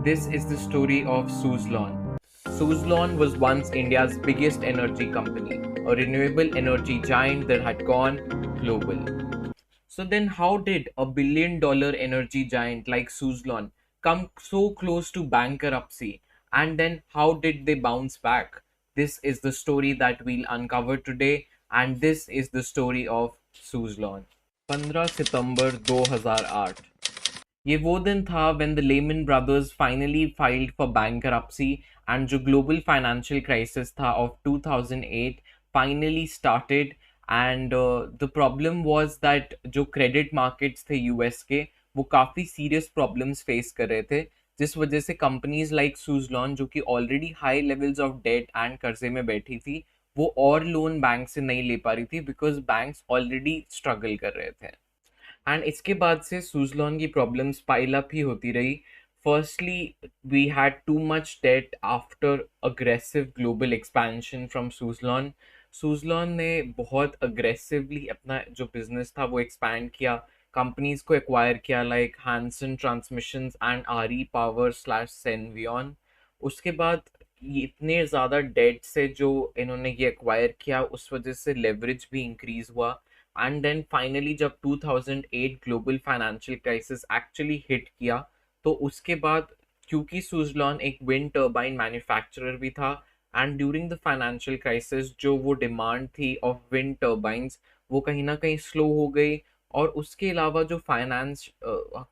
This is the story of Suzlon. Suzlon was once India's biggest energy company, a renewable energy giant that had gone global. So then how did a $1 billion energy giant like Suzlon come so close to bankruptcy? And then how did they bounce back? This is the story that we'll uncover today, and this is the story of Suzlon. 15 सितंबर 2008 ये वो दिन था when the Lehman Brothers finally filed for bankruptcy and जो global financial crisis था of 2008 finally started and the problem was that जो credit markets थे US के वो काफ़ी serious problems face कर रहे थे जिस वजह से कंपनीज लाइक सुजलॉन जो कि already high levels of debt and कर्जे में बैठी थी वो और लोन बैंक से नहीं ले पा रही थी बिकॉज बैंक्स ऑलरेडी स्ट्रगल कर रहे थे एंड इसके बाद से सुजलॉन की प्रॉब्लम्स पाइल अप ही होती रही firstly we had too much debt after aggressive global expansion from Suzlon Suzlon ने बहुत अग्रेसिवली अपना जो बिजनेस था वो एक्सपैंड किया कंपनीज को एक्वायर किया like Hansen transmissions and RE power slash Senvion उसके बाद ये इतने ज़्यादा डेट से जो इन्होंने ये एक्वायर किया उस वजह से लेवरेज भी इंक्रीज हुआ एंड देन फाइनली जब 2008 global financial crisis actually hit किया तो उसके बाद क्योंकि सुजलॉन एक विंड टर्बाइन मैन्युफैक्चरर भी था and during the financial crisis जो वो डिमांड थी ऑफ विंड टर्बाइंस वो कहीं ना कहीं स्लो हो गई और उसके अलावा जो फाइनेंस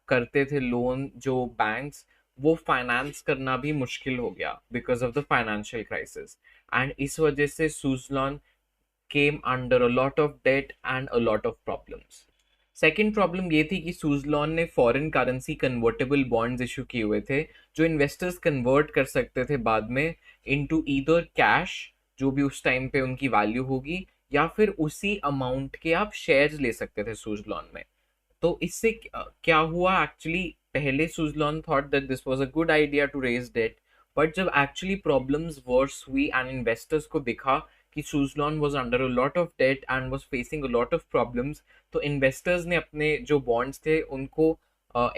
करते थे लोन जो बैंक्स वो फाइनेंस करना भी मुश्किल हो गया because of the financial crisis and इस वजह से Suzlon came under a lot of debt and a lot of problems. Second problem ये थी कि सुजलॉन ने foreign currency convertible bonds issue किए हुए थे जो इन्वेस्टर्स कन्वर्ट कर सकते थे बाद में इनटू ईदर कैश जो भी उस टाइम पे उनकी वैल्यू होगी या फिर उसी अमाउंट के आप शेयर्स ले सकते थे सुजलॉन में तो इससे क्या हुआ एक्चुअली पहले Suzlon thought that this was a good idea to raise debt but जब एक्चुअली प्रॉब्लम्स वर्स हुई एंड इन्वेस्टर्स को दिखा कि Suzlon was under a lot of debt and was facing a lot of problems तो इन्वेस्टर्स ने अपने जो बॉन्ड्स थे उनको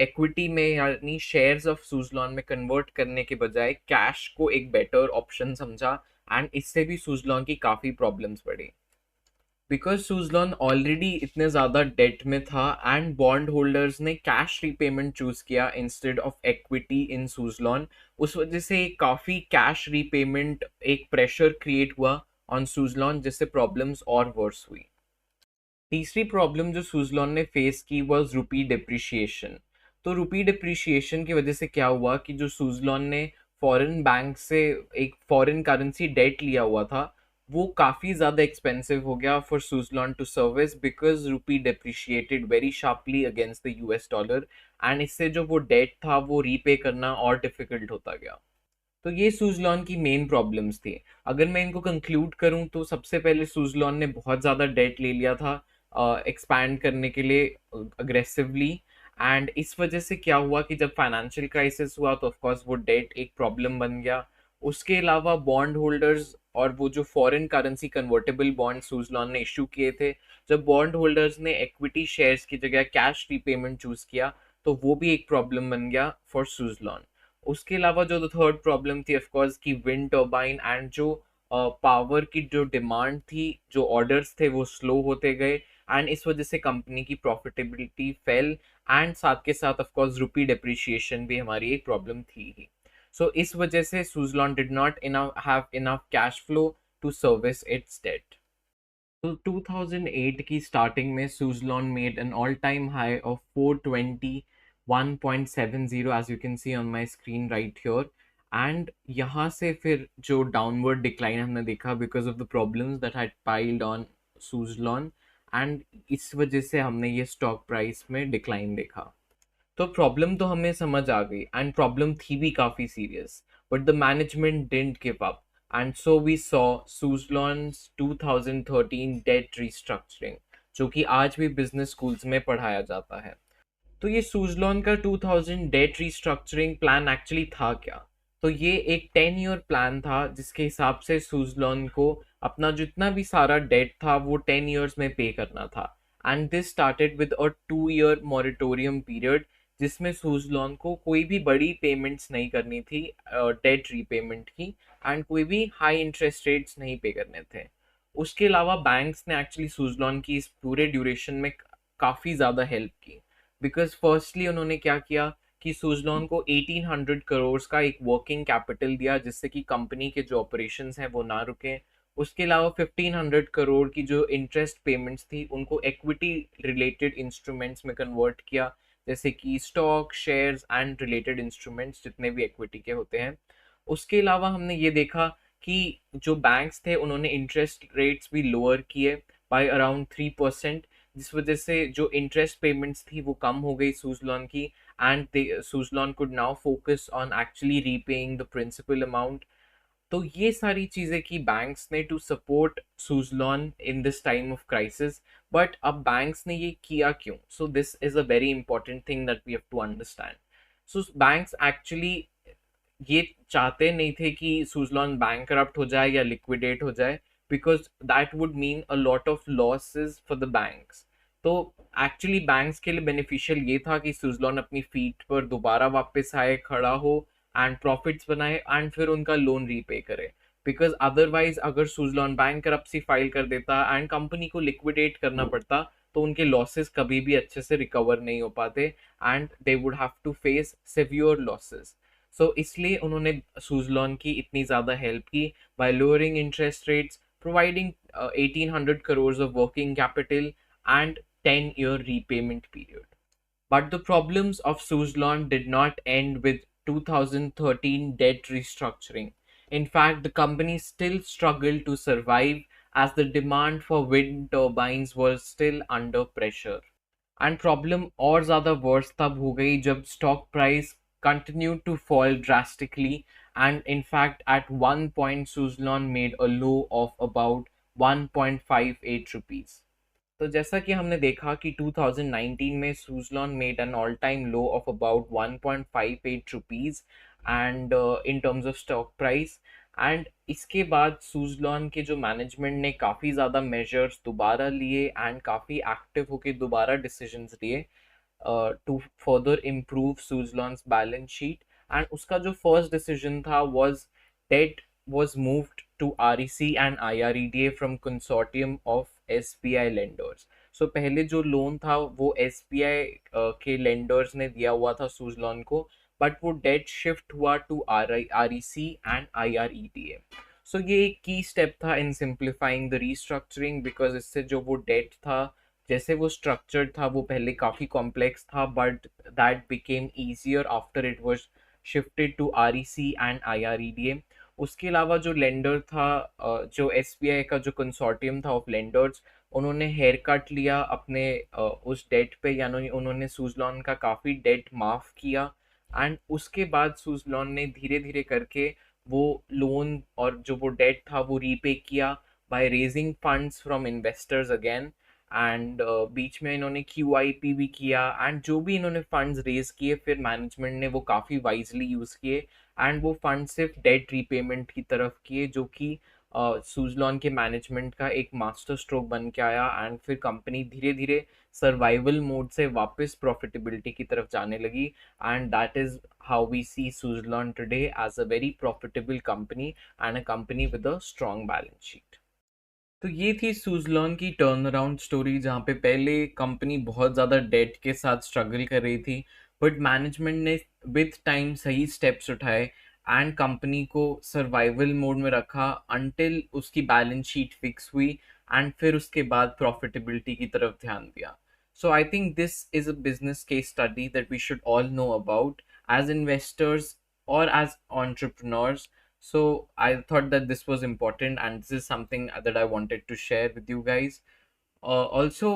इक्विटी में यानी शेयर्स ऑफ सुजलॉन में कन्वर्ट करने के बजाय कैश को एक बेटर ऑप्शन समझा एंड इससे भी सुजलॉन की काफ़ी प्रॉब्लम्स बढ़ी बिकॉज सुजलॉन ऑलरेडी इतने ज़्यादा डेट में था एंड बॉन्ड होल्डर्स ने कैश रीपेमेंट चूज किया instead of equity in Suzlon उस वजह से काफ़ी कैश रीपेमेंट एक प्रेशर क्रिएट हुआ ऑन सुजलॉन जिससे प्रॉब्लम्स और वर्स हुई तीसरी प्रॉब्लम जो सुजलॉन ने फेस की वाज रुपी डिप्रिशिएशन तो रुपी डिप्रिशिएशन की वजह से क्या हुआ कि जो सुजलॉन ने फॉरेन बैंक से एक फॉरेन करेंसी डेट लिया हुआ था वो काफ़ी ज़्यादा एक्सपेंसिव हो गया for Suzlon to service because rupee depreciated very sharply against the US dollar and इससे जो वो डेट था वो रीपे करना और डिफिकल्ट होता गया तो ये सुजलॉन की मेन प्रॉब्लम्स थी अगर मैं इनको कंक्लूड करूं तो सबसे पहले सुजलॉन ने बहुत ज़्यादा डेट ले लिया था एक्सपैंड करने के लिए अग्रेसिवली एंड इस वजह से क्या हुआ कि जब फाइनेंशियल क्राइसिस हुआ तो ऑफकोर्स वो डेट एक प्रॉब्लम बन गया उसके अलावा बॉन्ड होल्डर्स और वो जो foreign currency convertible bond Suzlon ने इशू किए थे जब बॉन्ड होल्डर्स ने इक्विटी शेयर्स की जगह कैश रीपेमेंट चूज किया तो वो भी एक प्रॉब्लम बन गया फॉर सुजलॉन उसके अलावा जो थर्ड प्रॉब्लम थी ऑफकोर्स की विंड टर्बाइन एंड जो पावर की जो डिमांड थी जो ऑर्डर्स थे वो स्लो होते गए एंड इस वजह से कंपनी की प्रॉफिटेबिलिटी फेल एंड साथ के साथ ऑफकोर्स रुपी डिप्रिशिएशन भी हमारी एक प्रॉब्लम थी ही सो इस वजह से Suzlon did not have enough cash flow to service its debt तो 2008 की स्टार्टिंग में Suzlon made an all time high of 421.70 as you can see on my screen right here and यहाँ से फिर जो डाउनवर्ड डिक्लाइन हमने देखा because of the problems that had piled on Suzlon and इस वजह से हमने ये स्टॉक प्राइस में डिक्लाइन देखा तो प्रॉब्लम तो हमें समझ आ गई एंड प्रॉब्लम थी भी काफ़ी serious but the management didn't give up and so we saw Suzlon's 2013 debt restructuring जो कि आज भी बिजनेस स्कूल्स में पढ़ाया जाता है तो ये सुजलॉन का 2000 डेट रिस्ट्रक्चरिंग प्लान एक्चुअली था क्या तो ये एक 10 ईयर प्लान था जिसके हिसाब से सुजलॉन को अपना जितना भी सारा डेट था वो 10 ईयर्स में पे करना था and this started with a 2 year moratorium period जिसमें सुजलॉन को कोई भी बड़ी पेमेंट्स नहीं करनी थी डेट रीपेमेंट की, एंड कोई भी हाई इंटरेस्ट रेट्स नहीं पे करने थे। उसके अलावा बैंक्स ने एक्चुअली सुजलॉन की इस पूरे ड्यूरेशन में काफ़ी ज़्यादा हेल्प की, बिकॉज फर्स्टली उन्होंने क्या किया कि सुजलॉन को 1800 करोड़ का एक वर्किंग कैपिटल दिया, जिससे कि कंपनी के जो ऑपरेशंस हैं वो ना रुके। उसके अलावा 1500 करोड़ की जो इंटरेस्ट पेमेंट्स थी उनको इक्विटी रिलेटेड इंस्ट्रूमेंट्स में कन्वर्ट किया, जैसे कि stock, shares and related instruments जितने भी इक्विटी के होते हैं। उसके अलावा हमने ये देखा कि जो बैंक्स थे उन्होंने इंटरेस्ट रेट्स भी लोअर किए बाय अराउंड 3%, जिस वजह से जो इंटरेस्ट पेमेंट्स थी वो कम हो गई सुजलॉन की, and Suzlon could now focus on actually repaying the principal amount. तो ये सारी चीजें की बैंक्स ने to support Suzlon in this time of crisis. But अब बैंक्स ने ये किया क्यों? So this is a very important thing that we have to understand. So banks actually ये चाहते नहीं थे कि सुजलॉन बैंकरप्ट हो जाए या लिक्विडेट हो जाए, because that would mean a lot of losses for the banks. तो एक्चुअली बैंक्स के लिए बेनिफिशियल ये था कि सुजलॉन अपनी फीट पर दोबारा वापस आए, खड़ा हो एंड प्रॉफिट्स बनाए एंड फिर उनका लोन रीपे करे। बिकॉज अदरवाइज अगर सुजलॉन बैंकरप्सी फाइल कर देता एंड कंपनी को लिक्विडेट करना पड़ता, तो उनके लॉसेस कभी भी अच्छे से रिकवर नहीं हो पाते and they would have to face severe losses. So इसलिए उन्होंने सुजलॉन की इतनी ज़्यादा हेल्प की by lowering interest rates, providing 1800 crore of working capital and 10-year repayment period. But the problems of Suzlon did not end with 2013 debt restructuring. In fact, the company still struggled to survive as the demand for wind turbines was still under pressure. And problem और ज़्यादा verse तब हो गई जब stock price continued to fall drastically, and in fact at one point Suzlon made a low of about 1.58 rupees. तो जैसा कि हमने देखा कि 2019 में Suzlon made an all time low of about 1.58 rupees and in terms of stock price. And इसके बाद सुजलॉन के जो मैनेजमेंट ने काफ़ी ज़्यादा मेजर्स दोबारा लिए एंड काफ़ी एक्टिव होकर दोबारा डिसीजंस लिए to further improve Suzlon's balance sheet. And उसका जो first decision था was debt was moved to REC and IREDA from consortium of SBI lenders. So पहले जो लोन था वो SBI के लेंडर्स ने दिया हुआ था सुजलॉन को, बट वो डेट शिफ्ट हुआ टू REC एंड IREDA. सो ये एक की स्टेप था इन सिंप्लीफाइंग द रीस्ट्रक्चरिंग, बिकॉज इससे जो वो डेट था, जैसे वो स्ट्रक्चर्ड था, वो पहले काफ़ी कॉम्प्लेक्स था, but that became easier after it was shifted to REC and IREDA. उसके अलावा जो लेंडर था, जो SBI का जो कंसोर्टियम था ऑफ लेंडर्स, उन्होंने हेयर कट लिया अपने उस डेट पे, यानी उन्होंने सुजलॉन का काफ़ी डेट माफ़ किया। एंड उसके बाद सुजलॉन ने धीरे धीरे करके वो लोन और जो वो डेट था वो रीपे किया by raising funds from investors again. And बीच में इन्होंने QIP भी किया, एंड जो भी इन्होंने फंड्स रेज किए फिर मैनेजमेंट ने वो काफ़ी वाइजली यूज़ किए, एंड वो फंड सिर्फ डेट रीपेमेंट की तरफ किए, जो कि सुजलॉन के मैनेजमेंट का एक मास्टर स्ट्रोक बन के आया। एंड फिर कंपनी धीरे धीरे सर्वाइवल मोड से वापस प्रॉफिटेबिलिटी की तरफ जाने लगी, and that is how we see Suzlon today as a very profitable company and a company with a strong balance sheet. तो ये थी सुजलॉन की टर्न अराउंड स्टोरी, जहाँ पे पहले कंपनी बहुत ज़्यादा डेट के साथ स्ट्रगल कर रही थी, बट मैनेजमेंट ने विद टाइम सही स्टेप्स उठाए एंड कंपनी को सर्वाइवल मोड में रखा अनटिल उसकी बैलेंस शीट फिक्स हुई, एंड फिर उसके बाद प्रॉफिटेबिलिटी की तरफ ध्यान दिया। So I think this is a business case study that we should all know about as investors और as entrepreneurs. So I thought that this was important, and this is something that I wanted to share with you guys. Also,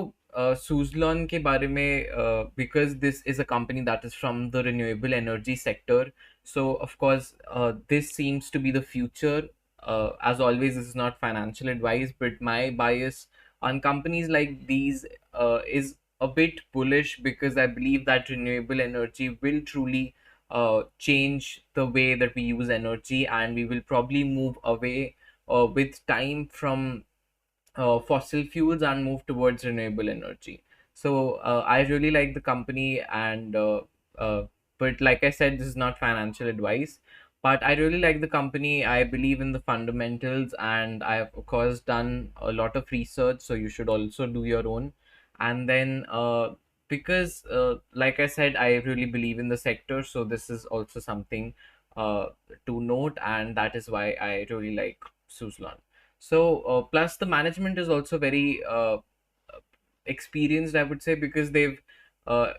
Suzlon के बारे में, because this is a company that is from the renewable energy sector, so of course this seems to be the future. As always, this is not financial advice, but my bias on companies like these is a bit bullish, because I believe that renewable energy will truly change the way that we use energy, and we will probably move away with time from fossil fuels and move towards renewable energy. So I really like the company, and uh, but like I said, this is not financial advice. But I really like the company. I believe in the fundamentals, and I've of course done a lot of research. So you should also do your own. And then because like I said, I really believe in the sector. So this is also something uh, to note, and that is why I really like Suzlon. So plus the management is also very experienced, I would say, because they've uh,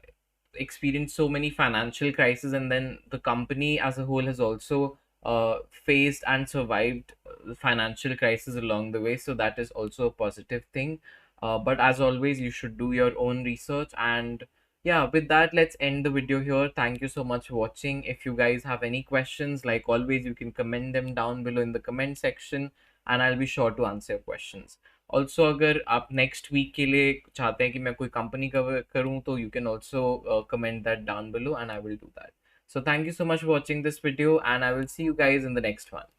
experienced so many financial crises, and then the company as a whole has also faced and survived the financial crisis along the way. So that is also a positive thing. But as always, you should do your own research. And yeah, with that, let's end the video here. Thank you so much for watching. If you guys have any questions, like always, you can comment them down below in the comment section, and I'll be sure to answer your questions. Also अगर आप next week के लिए चाहते हैं कि मैं कोई company cover करूं, तो you can also comment that down below and I will do that. So thank you so much for watching this video, and I will see you guys in the next one.